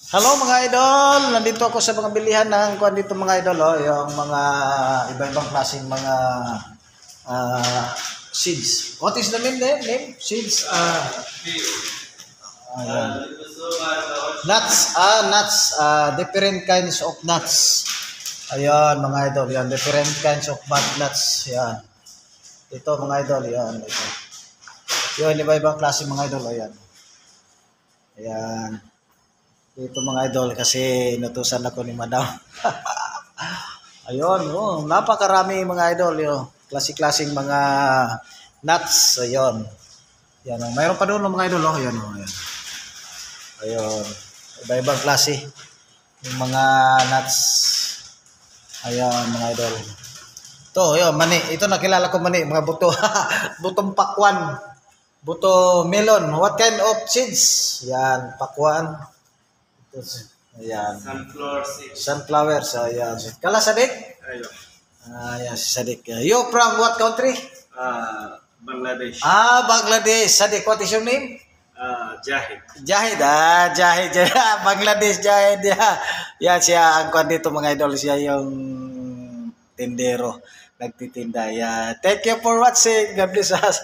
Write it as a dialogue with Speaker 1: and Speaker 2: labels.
Speaker 1: Hello mga idol, nandito ako sa mga bilihan ng kuan dito mga idol, oh, yung mga iba-ibang klaseng mga seeds. What is the name? Seeds. Ayan. Nuts, different kinds of nuts. Ayan mga idol, yan, different kinds of nuts. Yan. Ito mga idol, yan. Ito. Yun, iba-ibang klase mga idol, ayan. Ayan. Ito mga idol kasi inutusan ako ni Madam. Ayun, oh, napakarami mga idol, yo. Klase-klaseng mga nuts, ayun. Yan, oh. Mayroon pa doon mga idol, oh, ayun, oh, ayun. Ayun. Iba-ibang klase yung mga nuts. Ayun, mga idol. Ito, ayun, mani. Ito nakilala ko mani, mga buto. Butong pakwan. Buto melon. What kind of seeds? Yan, pakwan. Ayan. Sunflower. So, ayan. Kala Sadik?
Speaker 2: Ayun.
Speaker 1: Ayan, si Sadik. You from what country?
Speaker 2: Bangladesh.
Speaker 1: Bangladesh. Sadik, what is your name?
Speaker 2: Jahid.
Speaker 1: Jahid. Jahid. Bangladesh, Jahid. Yan siya, ang kwan dito mga idol. Siya yung tindero. Nagtitinda. Thank you for watching. God bless us.